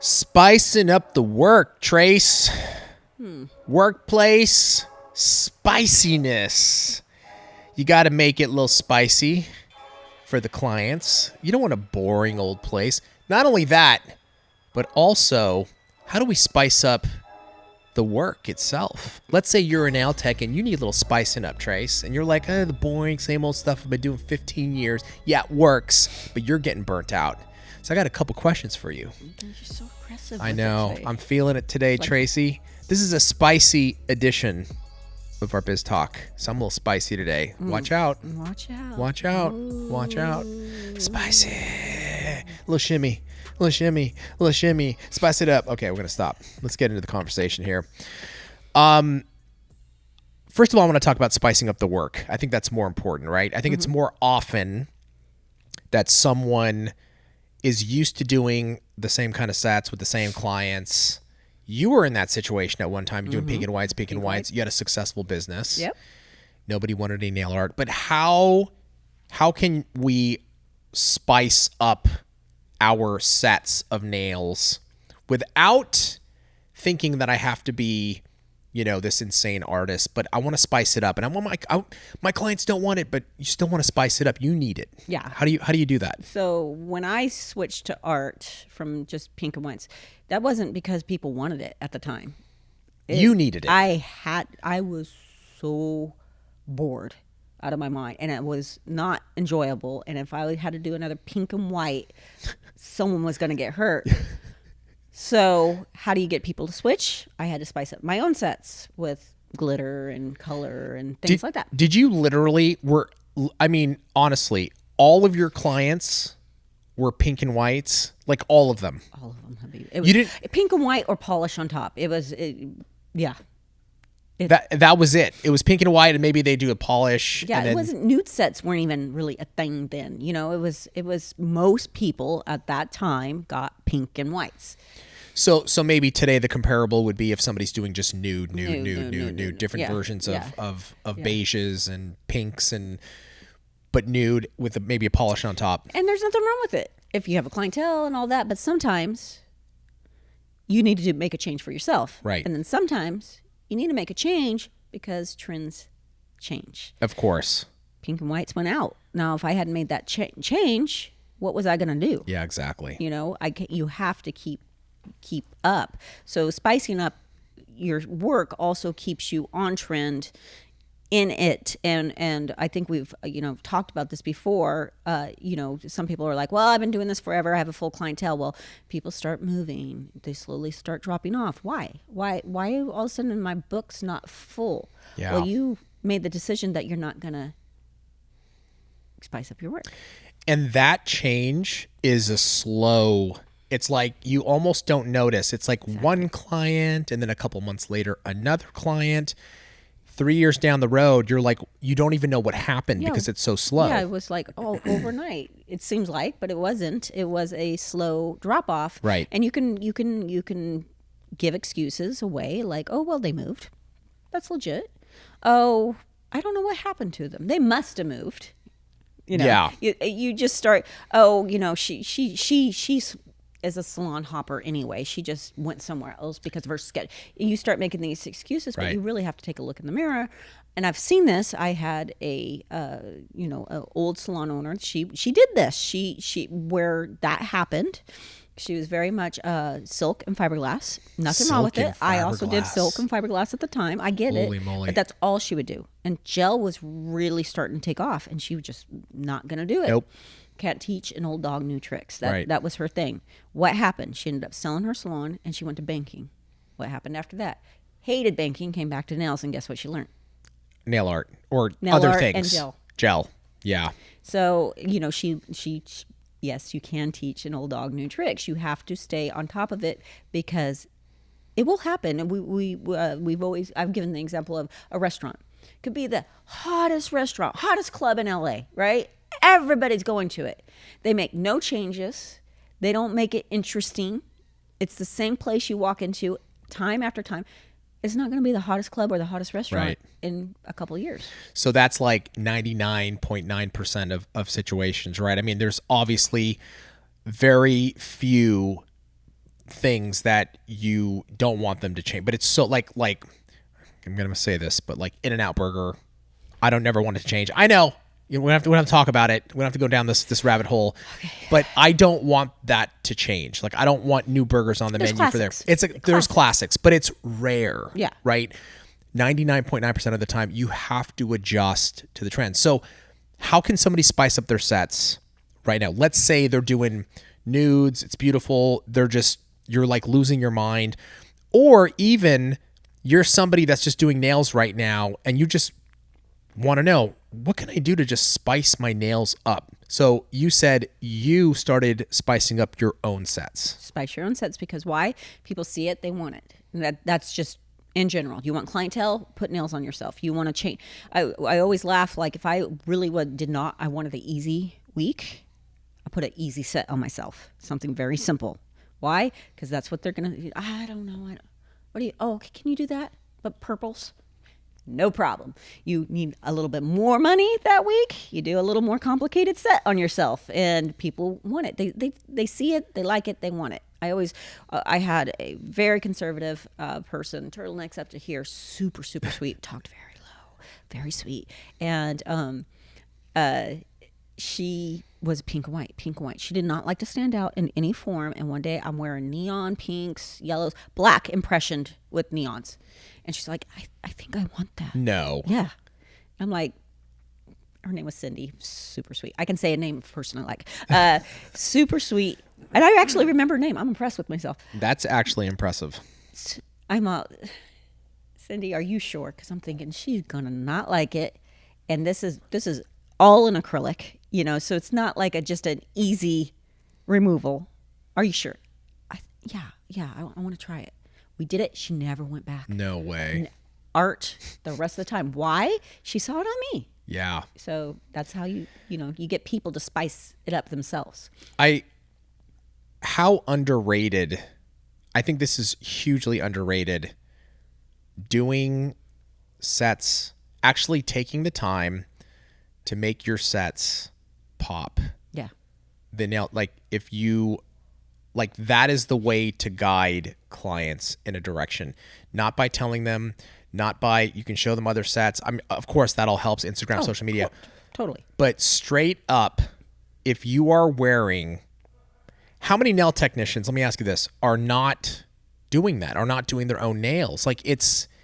Spicing up the work, Trace. Workplace spiciness. You got to make it a little spicy for the clients. You don't want a boring old place. Not only that, but also, how do we spice up the work itself? Let's say you're a nail tech and you need a little spicing up, Trace. And you're like, the boring, same old stuff I've been doing 15 years. Yeah, it works, but you're getting burnt out. So I got a couple questions for you. You're so aggressive. I know. I'm feeling it today, Tracy. This is a spicy edition of our Biz Talk. So I'm a little spicy today. Watch out. Watch out. Watch out. Ooh. Watch out. Spicy. Little shimmy. Little shimmy. Little shimmy. Spice it up. Okay, we're going to stop. Let's get into the conversation here. First of all, I want to talk about spicing up the work. I think that's more important, right? I think it's more often that someone is used to doing the same kind of sets with the same clients. You were in that situation at one time, doing pink and whites. You had a successful business. Yep. Nobody wanted any nail art. But how can we spice up our sets of nails without thinking that I have to be, this insane artist, but I want to spice it up, and I want my clients don't want it, but you still want to spice it up. You need it. Yeah. How do you do that? So when I switched to art from just pink and whites, that wasn't because people wanted it at the time. You needed it. I was so bored out of my mind, and it was not enjoyable. And if I had to do another pink and white, someone was going to get hurt. So how do you get people to switch? I had to spice up my own sets with glitter and color and things like that. Did you literally honestly, all of your clients were pink and whites? Like all of them? All of them. It was pink and white or polish on top. Yeah. That was it. It was pink and white, and maybe they do a polish. Yeah, it wasn't, nude sets weren't even really a thing then. It was most people at that time got pink and whites. So maybe today the comparable would be if somebody's doing just nude, different versions of beiges and pinks but nude with maybe a polish on top. And there's nothing wrong with it if you have a clientele and all that, but sometimes you need to make a change for yourself. Right. And then sometimes you need to make a change because trends change. Of course. Pink and whites went out. Now, if I hadn't made that change, what was I going to do? Yeah, exactly. You have to keep up. So spicing up your work also keeps you on trend in it. And I think we've, talked about this before. Some people are like, well, I've been doing this forever. I have a full clientele. Well, people start moving. They slowly start dropping off. Why all of a sudden my book's not full? Yeah. Well, you made the decision that you're not going to spice up your work. And that change is it's like you almost don't notice. It's like one client and then a couple months later, another client. 3 years down the road, you're like, you don't even know what happened because it's so slow. Yeah, it was like, overnight. It seems like, but it wasn't. It was a slow drop off. Right. And you can give excuses away like, oh, well, they moved. That's legit. Oh, I don't know what happened to them. They must have moved. Yeah. You just start, she's as a salon hopper anyway. She just went somewhere else because of her schedule. You start making these excuses, but you really have to take a look in the mirror. And I've seen this. I had a old salon owner. She did this. She where that happened. She was very much silk and fiberglass. Nothing wrong with it. I also did silk and fiberglass at the time. I get Holy it. moly. But that's all she would do. And gel was really starting to take off, and she was just not going to do it. Nope. Can't teach an old dog new tricks. Right. That was her thing. What happened? She ended up selling her salon, and she went to banking. What happened after that? Hated banking, came back to nails, and guess what she learned? Nail art or Nail other art things. and gel. Gel. Yeah. So, she yes, you can teach an old dog new tricks. You have to stay on top of it because it will happen. And I've given the example of a restaurant. Could be the hottest restaurant, hottest club in LA, right? Everybody's going to it. They make no changes. They don't make it interesting. It's the same place you walk into time after time. It's not going to be the hottest club or the hottest restaurant in a couple of years. So that's like 99.9% of situations, right? I mean, there's obviously very few things that you don't want them to change. But it's so like I'm gonna say this, but like In-N-Out Burger, I don't never want it to change. I know we don't have to talk about it. We don't have to go down this rabbit hole. Okay. But I don't want that to change. Like I don't want new burgers on the menu classics. for there. There's classics, but it's rare. Yeah. Right. 99.9% of the time, you have to adjust to the trend. So, how can somebody spice up their sets right now? Let's say they're doing nudes. It's beautiful. You're like losing your mind, or even you're somebody that's just doing nails right now, and you just want to know, what can I do to just spice my nails up? So you said you started spicing up your own sets. Spice your own sets because why? People see it, they want it. And that's just in general. You want clientele, put nails on yourself. You want to change. I always laugh, like if I really I wanted the easy week, I put an easy set on myself. Something very simple. Why? Because that's what they're going to, I don't know. Can you do that? But purples? No problem. You need a little bit more money that week. You do a little more complicated set on yourself, and people want it. They see it, they like it, they want it. I had a very conservative person, turtlenecks up to here, super sweet, talked very low, very sweet, and she was pink and white. She did not like to stand out in any form. And one day I'm wearing neon pinks, yellows, black impressioned with neons. And she's like, I think I want that. No. Yeah. I'm like, her name was Cindy. Super sweet. I can say a name of a person I like. Super sweet. And I actually remember her name. I'm impressed with myself. That's actually impressive. Cindy, are you sure? Because I'm thinking she's going to not like it. And this is all in acrylic, so it's not like just an easy removal. Are you sure? Yeah, I want to try it. We did it. She never went back. No way. Art the rest of the time. Why? She saw it on me. Yeah. So that's how you get people to spice it up themselves. How underrated, I think this is hugely underrated, doing sets, actually taking the time to make your sets pop. Yeah. That is the way to guide clients in a direction, not by telling them, not by, you can show them other sets. I mean, of course that all helps, Instagram, social media. Totally. But straight up, if you are wearing, how many nail technicians, let me ask you this, are not doing that, are not doing their own nails? Like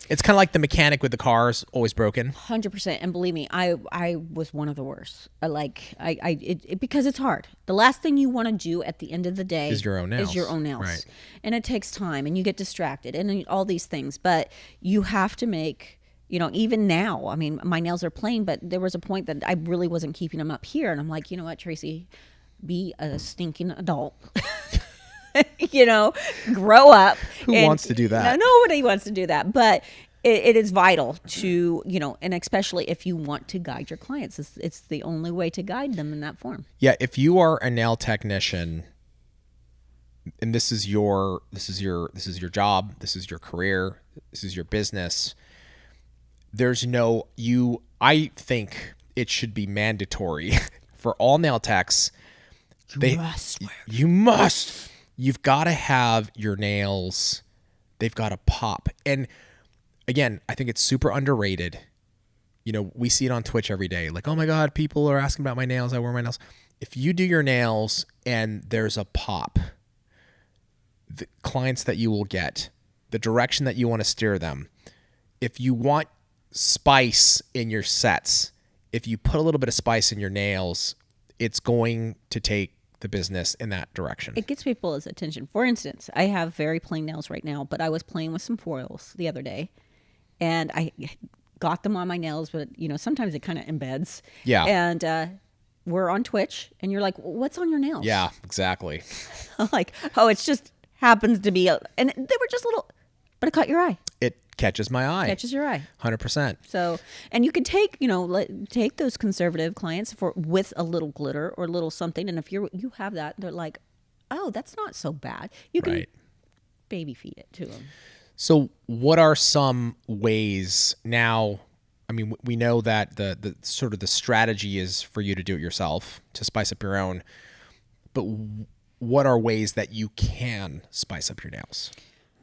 it's kind of like the mechanic with the cars, always broken. 100%. And believe me, I was one of the worst. Because it's hard. The last thing you want to do at the end of the day is your own nails. Right. And it takes time, and you get distracted, and all these things. But you have to make, even now, I mean, my nails are plain, but there was a point that I really wasn't keeping them up here. And I'm like, you know what, Tracy, be a stinking adult. Grow up. Who wants to do that? Nobody wants to do that. But it is vital to, and especially if you want to guide your clients, it's the only way to guide them in that form. Yeah. If you are a nail technician and this is your job, this is your career, this is your business, I think it should be mandatory for all nail techs. You must. You've got to have your nails, they've got to pop. And again, I think it's super underrated. We see it on Twitch every day. Like, oh my God, people are asking about my nails. I wear my nails. If you do your nails and there's a pop, the clients that you will get, the direction that you want to steer them, if you want spice in your sets, if you put a little bit of spice in your nails, it's going to take the business in that direction. It gets people's attention. For instance, I have very plain nails right now, but I was playing with some foils the other day, and I got them on my nails, but sometimes it kind of embeds. Yeah. And we're on Twitch, and you're like, what's on your nails? Yeah, exactly. I'm like, it just happens to be, and they were just little, but it caught your eye. It catches my eye. Catches your eye. 100%. So, and you could take, take those conservative clients with a little glitter or a little something. And if you have that, they're like, oh, that's not so bad. You can baby feed it to them. So what are some ways now? I mean, we know that the sort of the strategy is for you to do it yourself, to spice up your own. But what are ways that you can spice up your nails?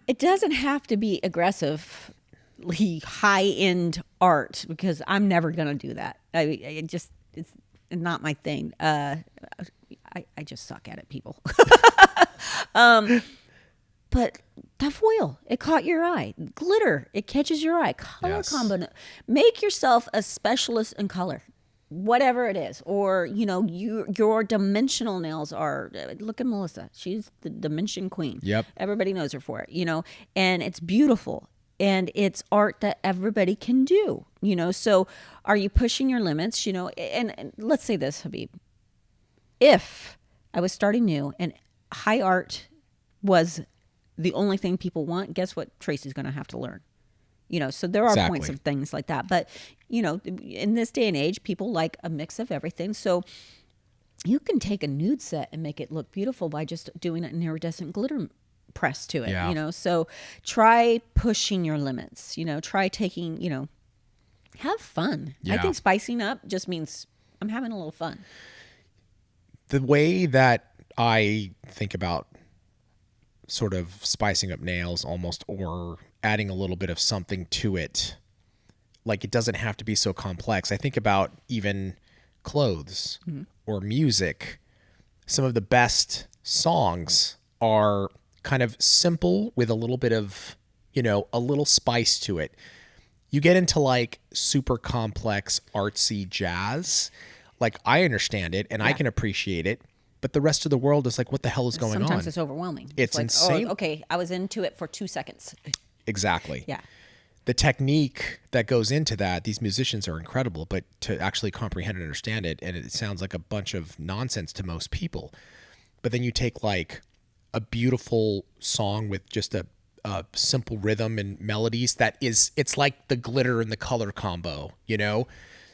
It doesn't have to be aggressively high-end art, because I'm never going to do that. It's not my thing. I just suck at it, people. But that foil, it caught your eye. Glitter, it catches your eye. Color combo. Make yourself a specialist in color, whatever it is. Or, your dimensional nails are, look at Melissa. She's the dimension queen. Yep. Everybody knows her for it, and it's beautiful. And it's art that everybody can do, So are you pushing your limits, And let's say this, Habib. If I was starting new and high art was the only thing people want, guess what Tracy's going to have to learn? So there are points of things like that. But, in this day and age, people like a mix of everything. So you can take a nude set and make it look beautiful by just doing an iridescent glitter press to it, So try pushing your limits, try taking, have fun. Yeah. I think spicing up just means I'm having a little fun. The way that I think about sort of spicing up nails almost, or adding a little bit of something to it, like it doesn't have to be so complex. I think about even clothes or music. Some of the best songs are kind of simple with a little bit of, a little spice to it. You get into like super complex artsy jazz. Like I understand it and I can appreciate it. But the rest of the world is like, what the hell is going on? Sometimes it's overwhelming. It's like, insane. Oh, okay, I was into it for 2 seconds. Exactly. Yeah. The technique that goes into that, these musicians are incredible, but to actually comprehend and understand it, and it sounds like a bunch of nonsense to most people. But then you take like a beautiful song with just a simple rhythm and melodies it's like the glitter and the color combo,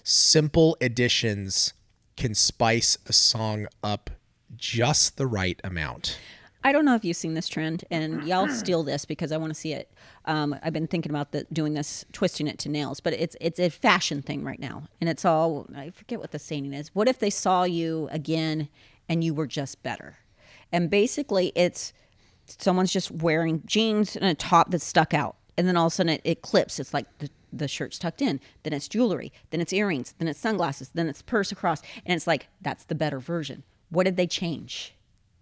Simple additions can spice a song up just the right amount. I don't know if you've seen this trend, and y'all steal this because I want to see it. I've been thinking about doing this, twisting it to nails, but it's a fashion thing right now. And it's all, I forget what the saying is. What if they saw you again and you were just better? And basically it's someone's just wearing jeans and a top that's stuck out. And then all of a sudden it clips. It's like the shirt's tucked in. Then it's jewelry. Then it's earrings. Then it's sunglasses. Then it's purse across. And it's like, that's the better version. What did they change?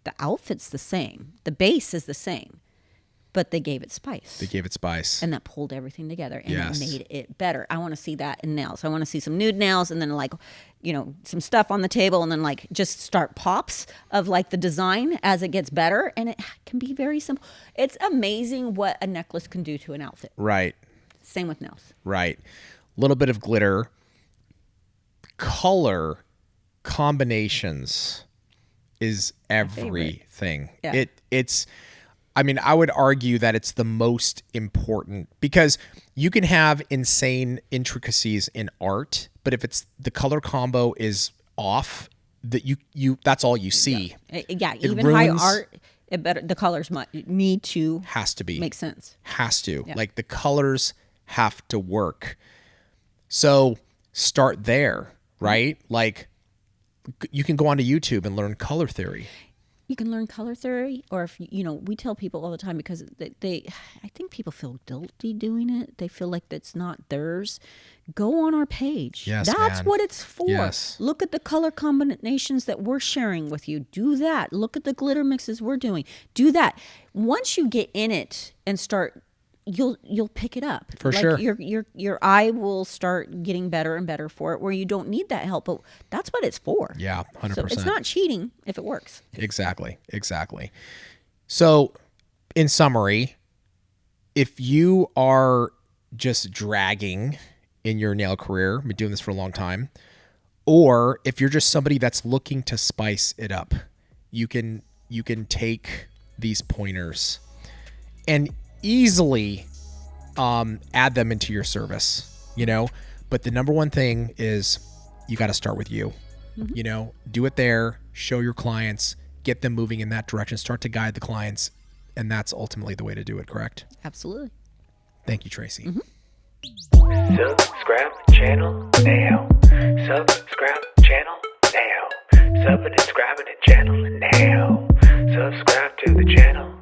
The outfit's the same. The base is the same. But they gave it spice. And that pulled everything together. And it made it better. I want to see that in nails. I want to see some nude nails and then like, some stuff on the table and then like just start pops of like the design as it gets better. And it can be very simple. It's amazing what a necklace can do to an outfit. Right. Same with nails. Right. A little bit of glitter. Color combinations is everything. Yeah. I would argue that it's the most important, because you can have insane intricacies in art, but if it's the color combo is off, that you that's all you see. Yeah, even high art, the colors need to make sense. Has to. Yeah. Like the colors have to work. So start there, right? Like you can go onto YouTube and learn color theory. You can learn color theory, or if we tell people all the time, because I think people feel guilty doing it. They feel like it's not theirs. Go on our page. Yes, that's what it's for. Yes. Look at the color combinations that we're sharing with you. Do that. Look at the glitter mixes we're doing. Do that. Once you get in it and start, you'll pick it up. For sure. Your eye will start getting better and better for it, where you don't need that help. But that's what it's for. Yeah, 100%. So it's not cheating if it works. Exactly. So, in summary, if you are just dragging in your nail career, been doing this for a long time, or if you're just somebody that's looking to spice it up, you can take these pointers and easily add them into your service, but the number one thing is you got to start with you. Do it there, show your clients, get them moving in that direction, start to guide the clients, and that's ultimately the way to do it, correct? Absolutely. Thank you, Tracy. Subscribe channel now. Subscribe channel now. Subscribe channel now. Subscribe to the channel.